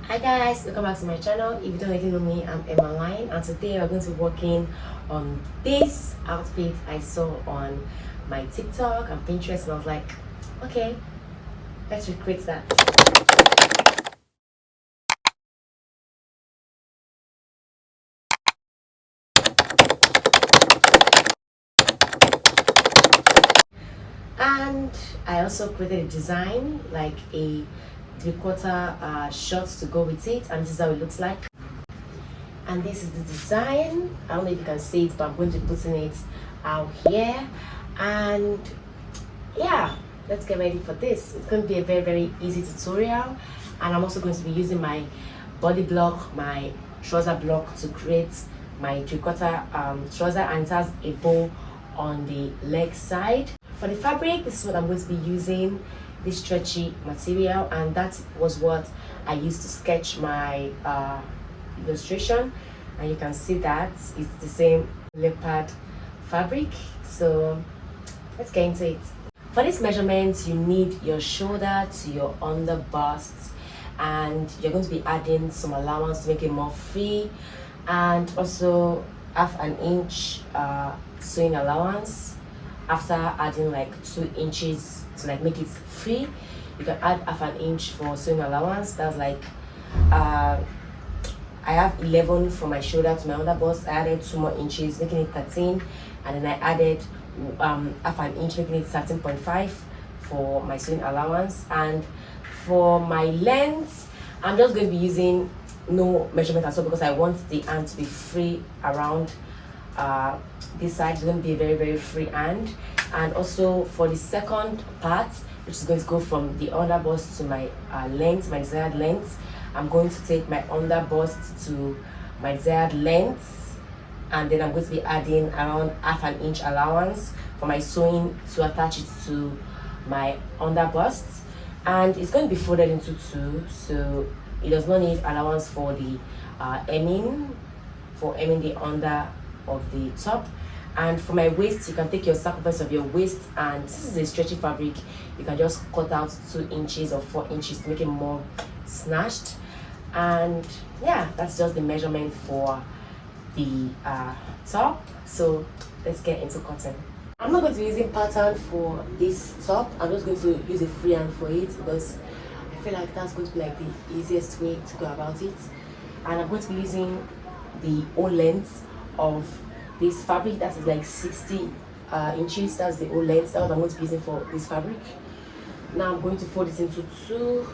Hi guys, welcome back to my channel. If you don't already know me, I'm Emma Line, and today we're going to be working on this outfit I saw on my TikTok and Pinterest, and I was like, okay, let's recreate that. And I also created a design, like a three-quarter shorts to go with it, and this is how it looks like. And this is the design. I don't know if you can see it, but I'm going to be putting it out here. And yeah, let's get ready for this. It's going to be a very easy tutorial, and I'm also going to be using my body block, my trouser block, to create my three-quarter trouser, and it has a bow on the leg side. For the fabric, this is what I'm going to be using, this stretchy material, and that was what I used to sketch my illustration, and you can see that it's the same leopard fabric. So let's get into it. For this measurement, you need your shoulder to your under bust, and you're going to be adding some allowance to make it more free, and also half an inch sewing allowance. After adding like 2 inches to like make it free, you can add half an inch for sewing allowance. That's like I have 11 from my shoulder to my under bust. I added 2 more inches, making it 13, and then I added half an inch, making it 13.5 for my sewing allowance. And for my length, I'm just going to be using no measurement at all, because I want the hand to be free around this side. Is going to be a very free hand. And also for the second part, which is going to go from the under bust to my length, my desired length, I'm going to take my under bust to my desired length, and then I'm going to be adding around half an inch allowance for my sewing to attach it to my under bust. And it's going to be folded into 2, so it does not need allowance for the hemming the under of the top. And for my waist, you can take your circumference of your waist, and this is a stretchy fabric. You can just cut out 2 inches or 4 inches to make it more snatched. And yeah, that's just the measurement for the top. So let's get into cutting. I'm not going to be using pattern for this top. I'm just going to use a freehand for it, because I feel like that's going to be like the easiest way to go about it. And I'm going to be using the whole length of this fabric. That is like 60 inches. That's the whole length. That's what I'm going to be using for this fabric. Now I'm going to fold it into 2.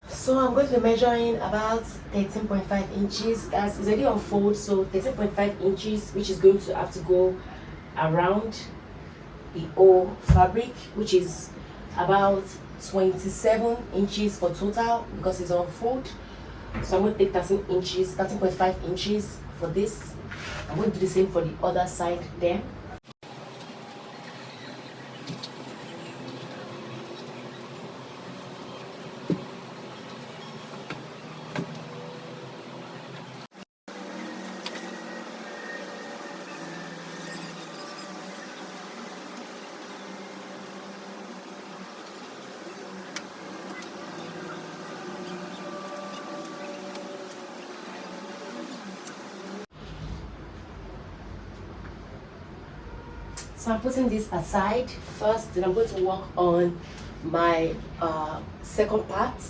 So I'm going to be measuring about 13.5 inches. That's already on fold, so 13.5 inches, which is going to have to go around the whole fabric, which is about 27 inches for total, because it's on fold. So I'm going to take 13.5 inches for this. I'm going to do the same for the other side there. So I'm putting this aside first, then I'm going to work on my second part.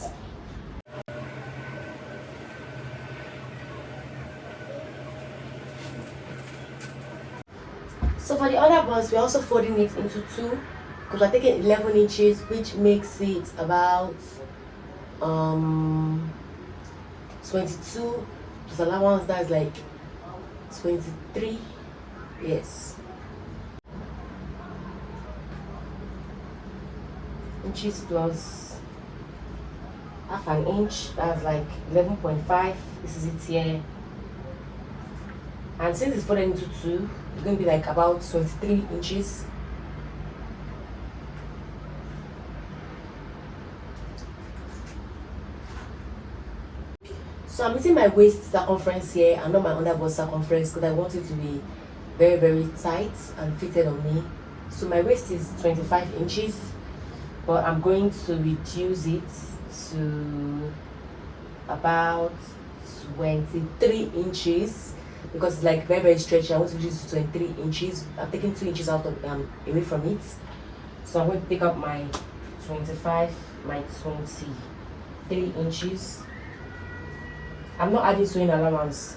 So for the other ones, we're also folding it into 2, because we're taking 11 inches, which makes it about 22 plus allowance. That's like 23. Yes. Inches plus half an inch, that's like 11.5. This is it here. And since it's folded into 2, it's going to be like about 23 inches. So I'm using my waist circumference here and not my under bust circumference, because I want it to be very tight and fitted on me. So my waist is 25 inches, but I'm going to reduce it to about 23 inches because it's like very very stretchy. I want to reduce to 23 inches. I'm taking 2 inches out of away from it, so I'm going to take out my 25, my 23 inches. I'm not adding sewing allowance.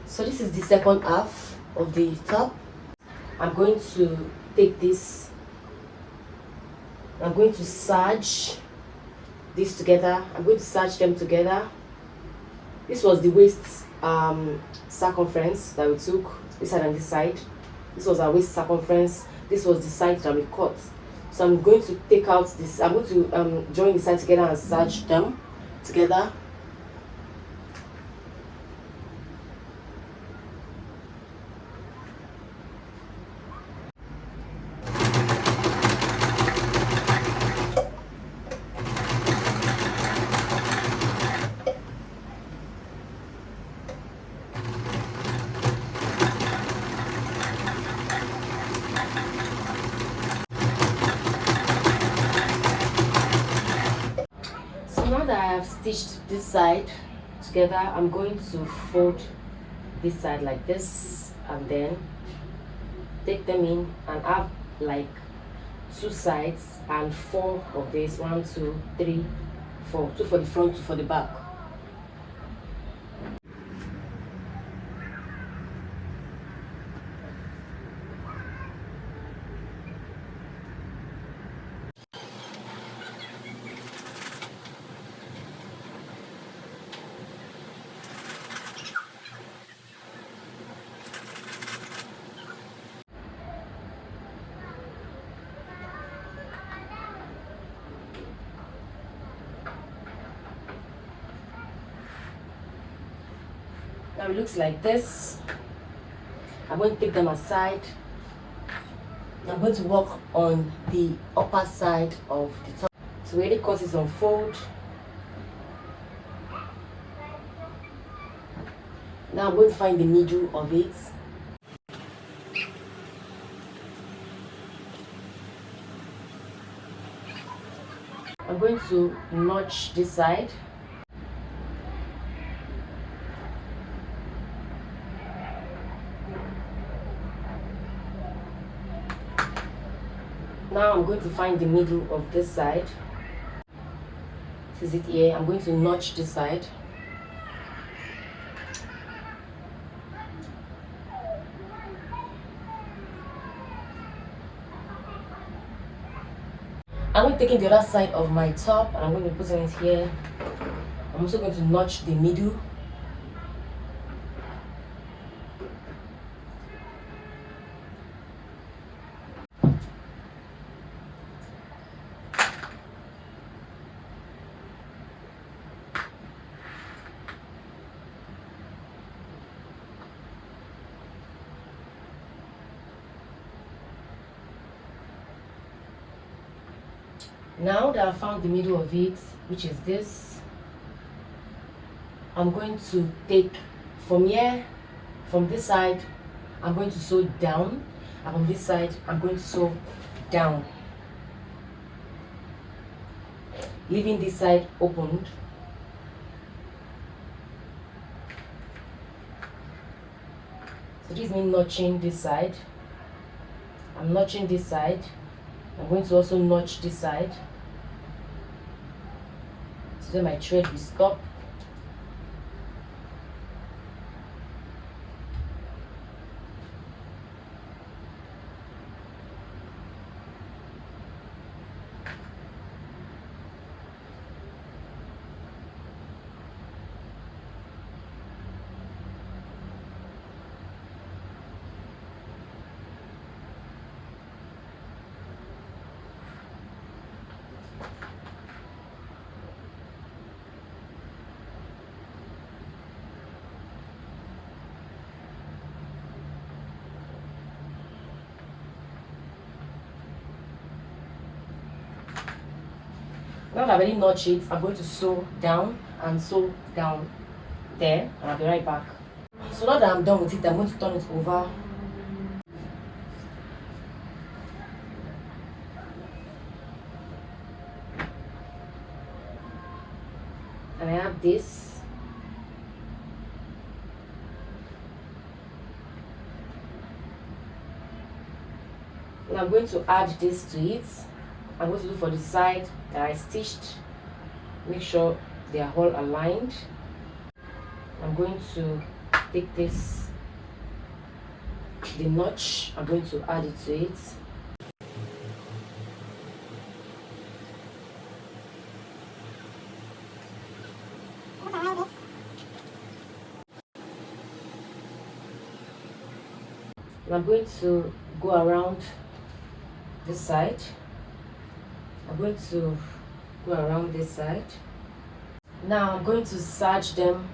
So this is the second half of the top. I'm going to take this, I'm going to serge this together. I'm going to serge them together. This was the waist circumference that we took, this side and this side. This was our waist circumference. This was the side that we cut. So I'm going to take out this, I'm going to join the side together and serge them together. Now that I have stitched this side together, I'm going to fold this side like this and then take them in and have like 2 sides and 4 of this. 1, 2, 3, 4. 2 for the front, 2 for the back. Now it looks like this. I'm going to take them aside. I'm going to work on the upper side of the top. So where the cut is unfold. Now I'm going to find the middle of it. I'm going to notch this side. Now I'm going to find the middle of this side. This is it here. I'm going to notch this side. I'm going to take in the other side of my top and I'm going to be putting it here. I'm also going to notch the middle. Now that I found the middle of it, which is this, I'm going to take from here, from this side, I'm going to sew down, and from this side, I'm going to sew down, leaving this side opened. So this means notching this side. I'm notching this side. I'm going to also notch this side. So then my thread will stop. Now that I've already notched it, I'm going to sew down and sew down there, and I'll be right back. So now that I'm done with it, I'm going to turn it over. And I have this. And I'm going to add this to it. I'm going to look for the side that I stitched. Make sure they are all aligned. I'm going to take this, the notch, I'm going to add it to it. And I'm going to go around this side. I'm going to go around this side. Now I'm going to serge them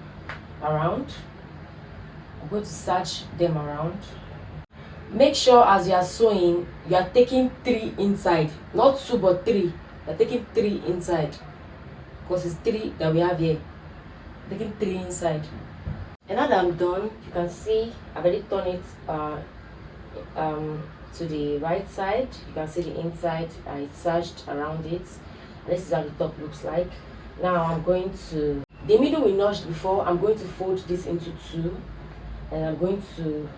around. I'm going to serge them around. Make sure as you are sewing, you are taking 3 inside, not 2 but 3. You're taking 3 inside because it's 3 that we have here. Taking 3 inside. And now that I'm done, you can see I've already turned it to the right side. You can see the inside. I serged around it. And this is how the top looks like. Now I'm going to, the middle we notched before, I'm going to fold this into 2, and I'm going to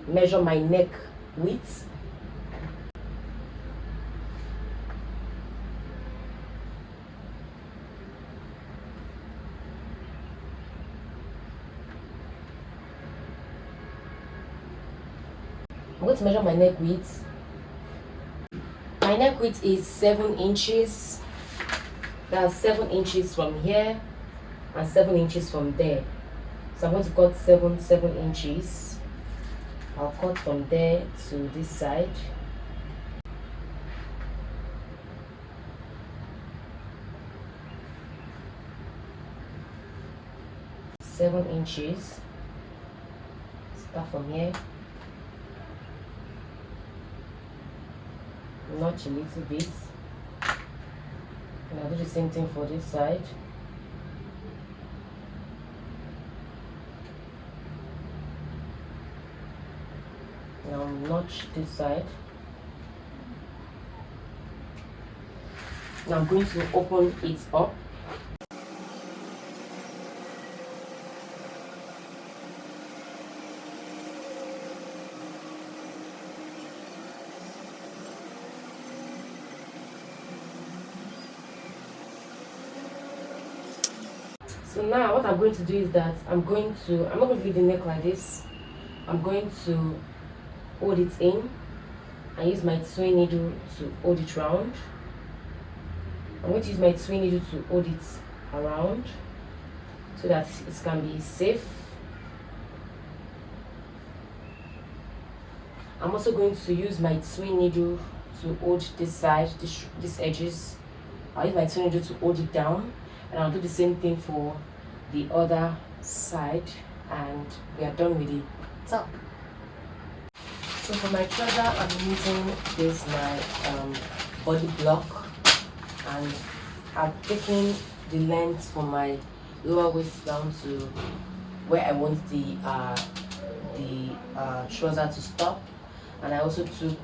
measure my neck width. I'm going to measure my neck width. My neck width is 7 inches. That's 7 inches from here and 7 inches from there. So I'm going to cut 7 inches. I'll cut from there to this side. Seven inches. Start from here. Notch a little bit, and I'll do the same thing for this side. Now notch this side. Now I'm going to open it up. So now what I'm going to do is that I'm not going to leave the neck like this. I'm going to hold it in and use my sewing needle to hold it round. I'm going to use my sewing needle to hold it around so that it can be safe. I'm also going to use my sewing needle to hold this side, these edges. I'll use my sewing needle to hold it down, and I'll do the same thing for the other side, and we are done with the top. So for my trouser, I'm using this my body block, and I've taken the length from my lower waist down to where I want the trouser to stop, and I also took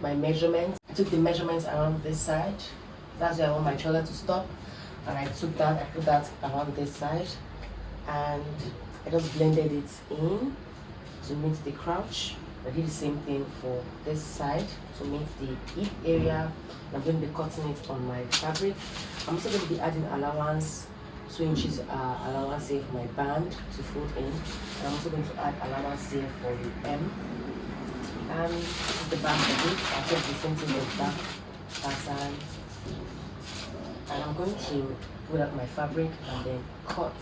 my measurements. I took the measurements around this side. That's where I want my trouser to stop, and I put that around this side, and I just blended it in to meet the crouch. I did the same thing for this side to meet the hip area. I'm going to be cutting it on my fabric. I'm also going to be adding allowance, 2 inches allowance here for my band to fold in, and I'm also going to add allowance here for the M. And this is the back of it. I'll take the same thing with back pattern, and I'm going to pull out my fabric and then cut.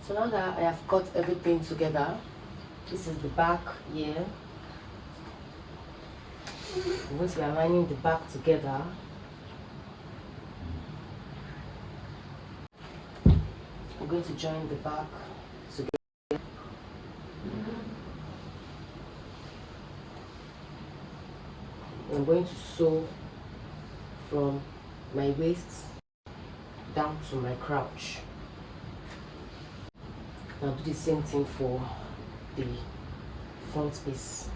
So now that I have cut everything together, this is the back here. Once we are aligning the back together, I'm going to join the back together. I'm going to sew from my waist down to my crotch. I'll do the same thing for the front piece.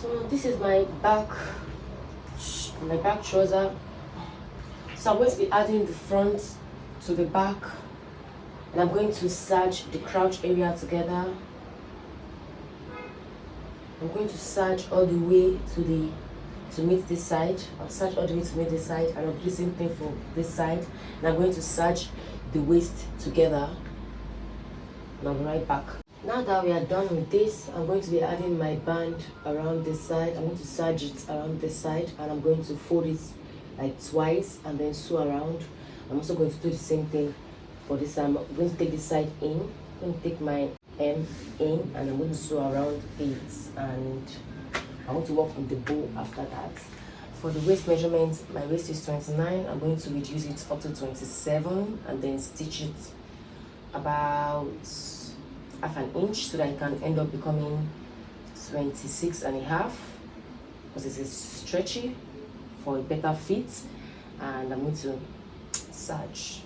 So this is my back trouser. So I'm going to be adding the front to the back, and I'm going to serge the crotch area together. I'm going to serge all the way to meet this side. I'll serge all the way to meet this side, and I'll do the same thing for this side. And I'm going to serge the waist together, and I'll be right back. Now that we are done with this, I'm going to be adding my band around this side. I'm going to serge it around this side, and I'm going to fold it like twice and then sew around. I'm also going to do the same thing for this side. I'm going to take this side in. I'm going to take my hem in, and I'm going to sew around it, and I want to work on the bow after that. For the waist measurement, my waist is 29. I'm going to reduce it up to 27 and then stitch it about half an inch so that it can end up becoming 26 and a half, because it is stretchy for a better fit. And I'm going to serge.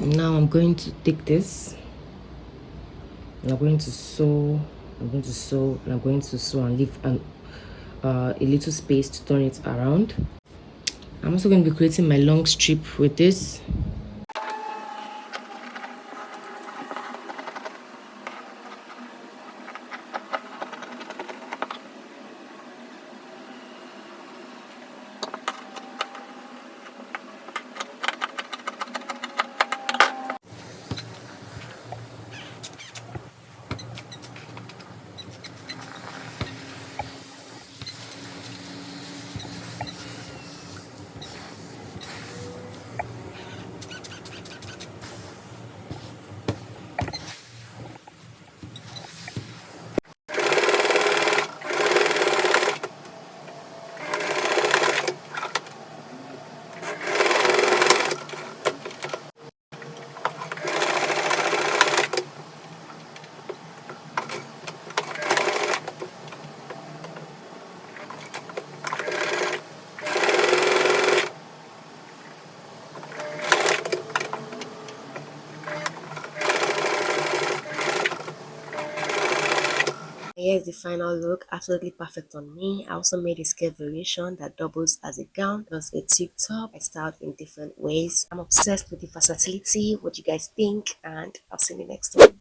Now I'm going to take this, and I'm going to sew, and leave a little space to turn it around. I'm also going to be creating my long strip with this. Here's the final look, absolutely perfect on me. I also made a skirt variation that doubles as a gown plus a tube top. I styled in different ways. I'm obsessed with the versatility. What do you guys think? And I'll see you in the next one.